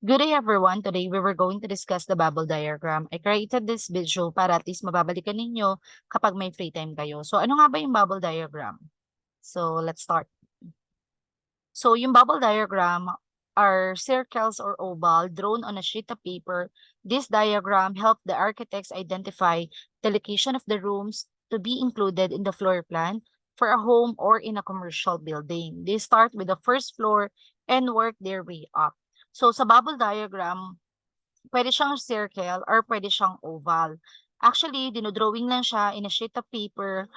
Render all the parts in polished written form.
Good day everyone. Today we were going to discuss the bubble diagram. I created this video para at least mababalikan ninyo kapag may free time kayo. So ano nga ba yung bubble diagram? So let's start. So yung bubble diagram are circles or oval drawn on a sheet of paper. This diagram helped the architects identify the location of the rooms to be included in the floor plan for a home or in a commercial building. They start with the first floor and work their way up. So sa bubble diagram, pwede siyang circle or pwede siyang oval. Actually, dinodrawing lang siya in a sheet of paper,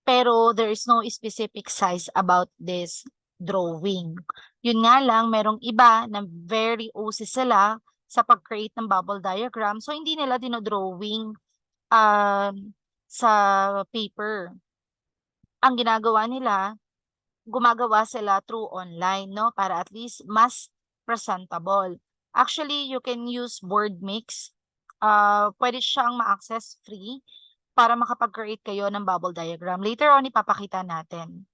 pero there is no specific size about this drawing. Yun nga lang, merong iba na very OC sila sa pag-create ng bubble diagram. So, hindi nila dinodrawing sa paper. Ang ginagawa nila, gumagawa sila through online, no? Para at least mas presentable. Actually, you can use board mix. Pwede siyang ma-access free para makapag-create kayo ng bubble diagram. Later on, ipapakita natin.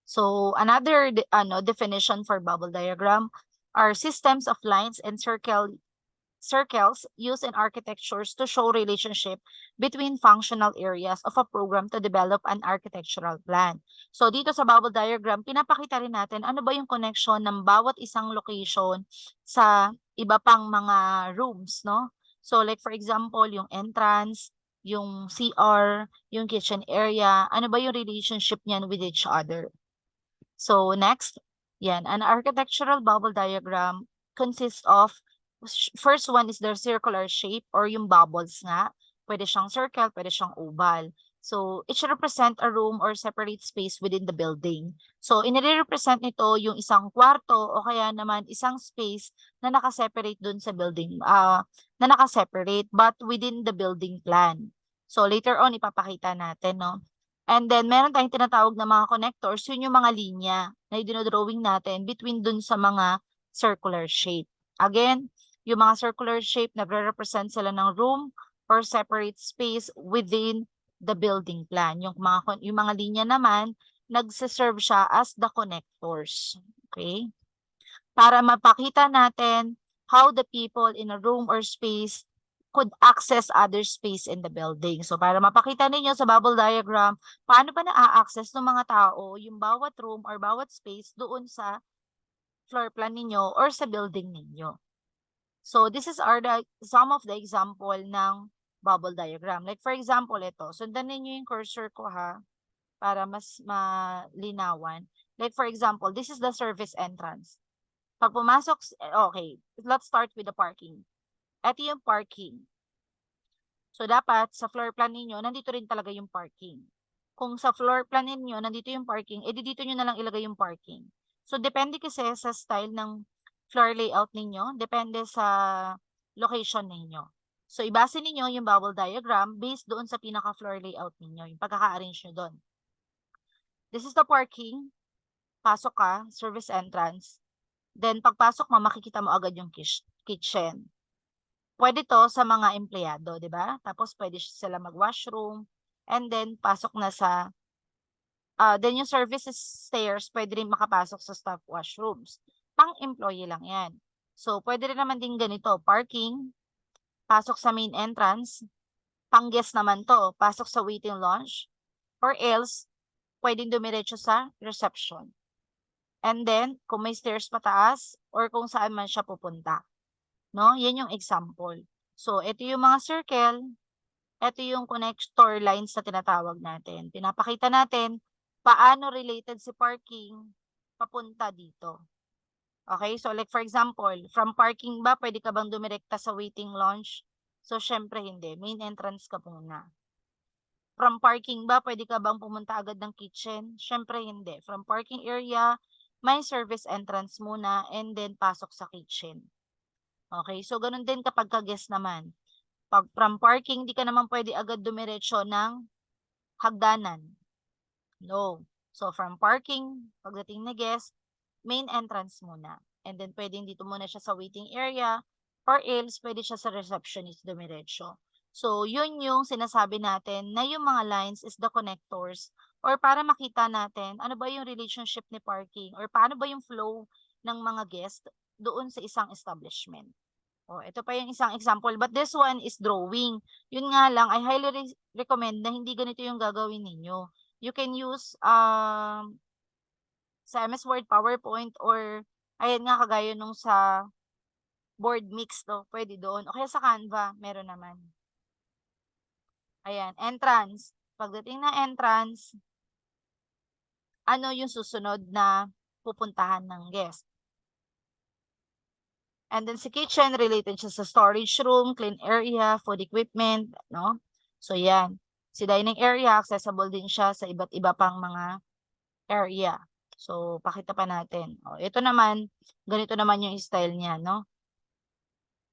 So, another definition for bubble diagram are systems of lines and circles used in architectures to show relationship between functional areas of a program to develop an architectural plan. So dito sa bubble diagram, pinapakita rin natin ano ba yung connection ng bawat isang location sa iba pang mga rooms, no? So like for example, yung entrance, yung CR, yung kitchen area, ano ba yung relationship niyan with each other? So next, yan, an architectural bubble diagram consists of first one is the circular shape or yung bubbles nga. Pwede siyang circle, pwede siyang oval. So, it should represent a room or separate space within the building. So, inire-represent nito yung isang kwarto o kaya naman isang space na nakaseparate dun sa building, na nakaseparate but within the building plan. So, later on, ipapakita natin, no? And then, meron tayong tinatawag na mga connectors, yun yung mga linya na dinodrawing natin between dun sa mga circular shape. Again, yung mga circular shape, nagre-represent sila ng room or separate space within the building plan. Yung mga linya naman, nagsiserve siya as the connectors. Okay? Para mapakita natin how the people in a room or space could access other space in the building. So, para mapakita ninyo sa bubble diagram, paano ba na-access ng mga tao yung bawat room or bawat space doon sa floor plan ninyo or sa building ninyo. So, this is some of the example ng bubble diagram. Like for example, ito. Sundan ninyo yung cursor ko ha, para mas malinawan. Like for example, this is the service entrance. Pag pumasok, okay, let's start with the parking. Ito yung parking. So, dapat sa floor plan ninyo, nandito rin talaga yung parking. Kung sa floor plan ninyo, nandito yung parking, edi dito nyo na lang ilagay yung parking. So, depende kasi sa style ng floor layout ninyo, depende sa location ninyo. So, ibase ninyo yung bubble diagram based doon sa pinaka-floor layout ninyo, yung pagkaka-arrange nyo doon. This is the parking. Pasok ka, service entrance. Then, pagpasok mo, makikita mo agad yung kitchen. Pwede to sa mga empleyado, di ba? Tapos pwede sila mag-washroom. And then, pasok na sa, then yung services stairs, pwede rin makapasok sa staff washrooms. Pang-employee lang yan. So, pwede rin naman din ganito, parking, pasok sa main entrance, pang-guest naman to, pasok sa waiting lounge, or else, pwedeng dumiretso sa reception. And then, kung may stairs pataas, or kung saan man siya pupunta. No? Yan yung example. So, ito yung mga circle, ito yung connector lines na tinatawag natin. Pinapakita natin paano related si parking papunta dito. Okay? So, like for example, from parking ba, pwede ka bang dumirekta sa waiting lounge? So, syempre hindi. Main entrance ka muna. From parking ba, pwede ka bang pumunta agad ng kitchen? Syempre hindi. From parking area, may service entrance muna and then pasok sa kitchen. Okay, so ganun din kapag ka-guest naman. Pag from parking, di ka naman pwede agad dumiretso ng hagdanan. No. So from parking, pagdating na guest, main entrance muna. And then pwedeng dito muna siya sa waiting area or else pwede siya sa receptionist dumiretso. So yun yung sinasabi natin na yung mga lines is the connectors or para makita natin ano ba yung relationship ni parking or paano ba yung flow ng mga guest doon sa isang establishment. Oh, ito pa yung isang example, but this one is drawing. Yun nga lang, I highly recommend na hindi ganito yung gagawin ninyo. You can use sa MS Word, PowerPoint, or ayan nga, kagaya nung sa board mix to, pwede doon. O kaya sa Canva, meron naman. Ayan, entrance. Pagdating ng entrance, ano yung susunod na pupuntahan ng guest? And then sa kitchen, related siya sa storage room, clean area, food equipment, no? So yan. Si dining area, accessible din siya sa iba't iba pang mga area. So, pakita pa natin. O, ito naman, ganito naman yung style niya, no?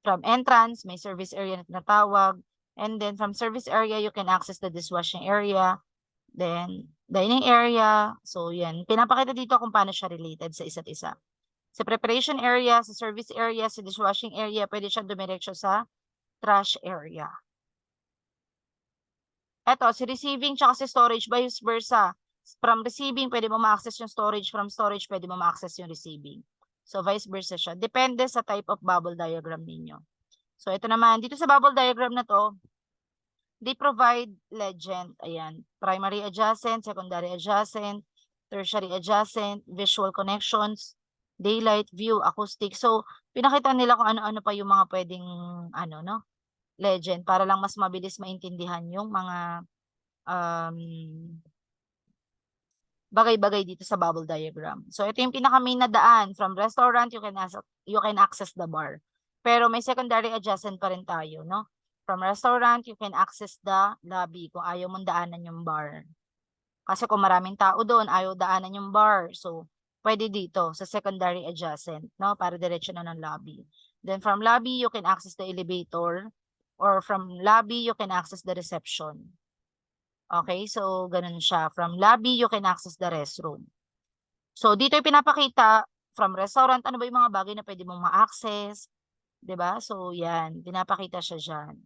From entrance, may service area na tinatawag. And then from service area, you can access the dishwashing area. Then, dining area. So, yan. Pinapakita dito kung paano siya related sa isa't isa. Sa preparation area, sa service area, sa dishwashing area, pwede siya dumiretso sa trash area. Eto, si receiving tsaka si storage, vice versa. From receiving, pwede mo ma-access yung storage. From storage, pwede mo ma-access yung receiving. So, vice versa siya. Depende sa type of bubble diagram ninyo. So, ito naman. Dito sa bubble diagram na to, they provide legend. Ayan. Primary adjacent, secondary adjacent, tertiary adjacent, visual connections, daylight, view, acoustic. So, pinakita nila kung ano-ano pa yung mga pwedeng, no? Legend para lang mas mabilis maintindihan yung mga bagay-bagay dito sa bubble diagram. So, ito yung pinaka-main na daan. From restaurant, you can access the bar. Pero may secondary adjacent pa rin tayo, no? From restaurant, you can access the lobby kung ayaw mong daanan yung bar. Kasi kung maraming tao doon, ayaw daanan yung bar. So, pwede dito sa secondary adjacent, no? Para diretso na ng lobby. Then from lobby, you can access the elevator. Or from lobby, you can access the reception. Okay, so ganun siya. From lobby, you can access the restroom. So dito yung pinapakita, from restaurant, ano ba yung mga bagay na pwede mong ma-access? 'Di ba? So yan, pinapakita siya dyan.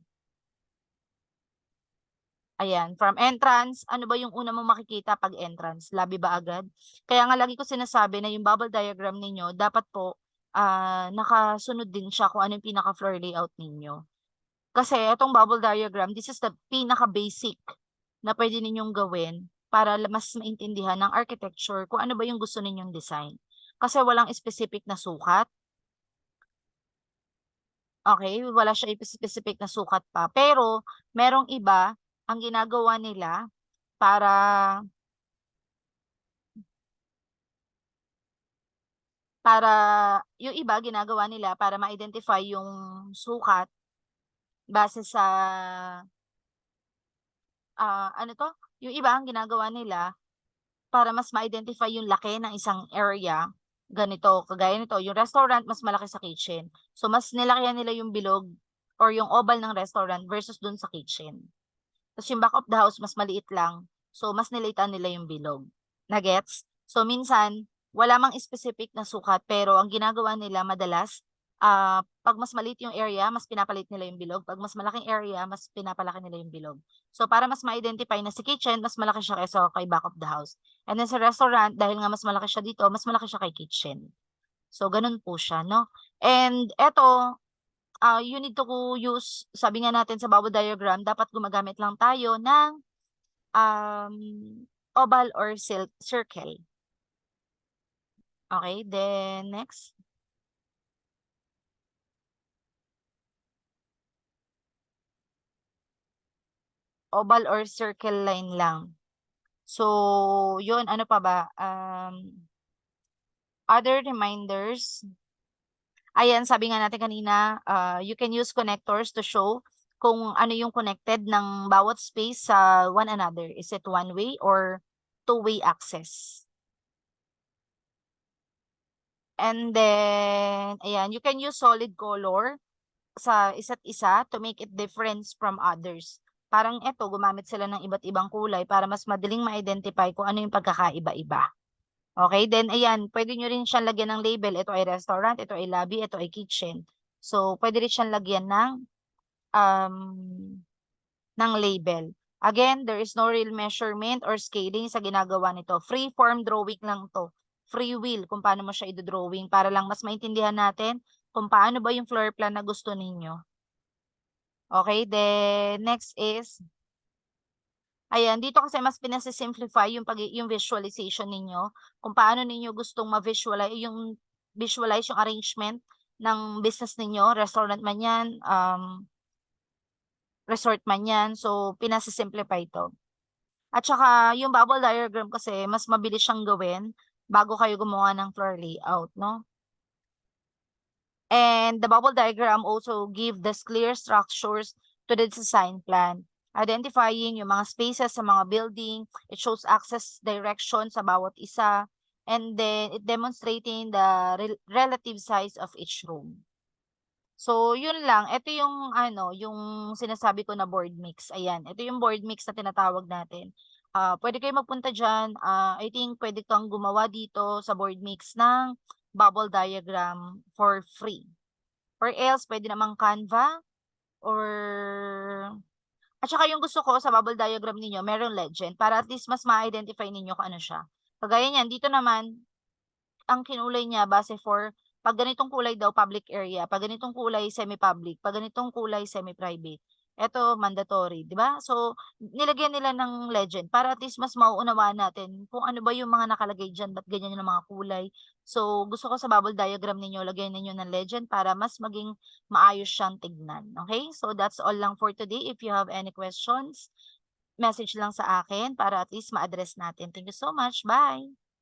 Ayan, from entrance, ano ba yung una mong makikita pag entrance? Lobby ba agad? Kaya nga lagi ko sinasabi na yung bubble diagram ninyo, dapat po nakasunod din siya kung ano yung pinaka-floor layout ninyo. Kasi itong bubble diagram, this is the pinaka-basic na pwede ninyong gawin para mas maintindihan ng architecture kung ano ba yung gusto ninyong design. Kasi walang specific na sukat. Okay, wala siya specific na sukat pa. Pero merong iba, ang ginagawa nila para yung iba ginagawa nila para ma-identify yung sukat base sa ano to? Yung iba ang ginagawa nila para mas ma-identify yung laki ng isang area, ganito, kagaya nito, yung restaurant mas malaki sa kitchen. So, mas nilakihan nila yung bilog or yung oval ng restaurant versus dun sa kitchen. Tapos yung back of the house, mas maliit lang. So, mas nilitan nila yung bilog. Nagets? So, minsan, wala mang specific na sukat, pero ang ginagawa nila madalas, pag mas maliit yung area, mas pinapalit nila yung bilog. Pag mas malaking area, mas pinapalaki nila yung bilog. So, para mas ma-identify na si kitchen, mas malaki siya kaysa kay back of the house. And then sa restaurant, dahil nga mas malaki siya dito, mas malaki siya kay kitchen. So, ganun po siya, no? And eto, you need to use, sabi nga natin sa bubble diagram, dapat gumagamit lang tayo ng oval or circle. Okay, then next. Oval or circle line lang. So, yun, ano pa ba? Other reminders. Ayan, sabi nga natin kanina, you can use connectors to show kung ano yung connected ng bawat space sa one another. Is it one-way or two-way access? And then, ayan, you can use solid color sa isa't isa to make it difference from others. Parang eto, gumamit sila ng iba't ibang kulay para mas madaling ma-identify kung ano yung pagkakaiba-iba. Okay, then ayan, pwede nyo rin siyang lagyan ng label. Ito ay restaurant, ito ay lobby, ito ay kitchen. So, pwede rin siyang lagyan ng label. Again, there is no real measurement or scaling sa ginagawa nito. Free form drawing lang to. free will kung paano mo siya ido-drawing para lang mas maintindihan natin kung paano ba yung floor plan na gusto ninyo. Okay, then next is, ayan, dito kasi mas simplify yung visualization ninyo, kung paano ninyo gustong visualize yung arrangement ng business ninyo, restaurant man 'yan, resort man 'yan. So, simplify 'to. At saka yung bubble diagram kasi mas mabilis siyang gawin bago kayo gumawa ng floor layout 'no. And the bubble diagram also give the clear structures to the design plan. Identifying yung mga spaces sa mga building, it shows access direction sa bawat isa, and then it demonstrating the relative size of each room. So, yun lang. Ito yung ano, yung sinasabi ko na board mix. Ayan, ito yung board mix na tinatawag natin. Pwede kayo magpunta diyan. I think pwede kang gumawa dito sa board mix ng bubble diagram for free. Or else pwede namang Canva or at saka yung gusto ko sa bubble diagram ninyo merong legend para at least mas ma-identify ninyo kung ano siya. Kagaya niyan, dito naman ang kinulay niya base for 'pag ganitong kulay daw public area, 'pag ganitong kulay semi-public, 'pag ganitong kulay semi-private. Eto mandatory, 'di ba? So, nilagyan nila ng legend para at least mas mauunawaan natin kung ano ba yung mga nakalagay diyan, ba't ganyan yung mga kulay. So, gusto ko sa bubble diagram ninyo lagyan ninyo ng legend para mas maging maayos siyang tignan, okay? So, that's all lang for today. If you have any questions, message lang sa akin para at least ma-address natin. Thank you so much. Bye.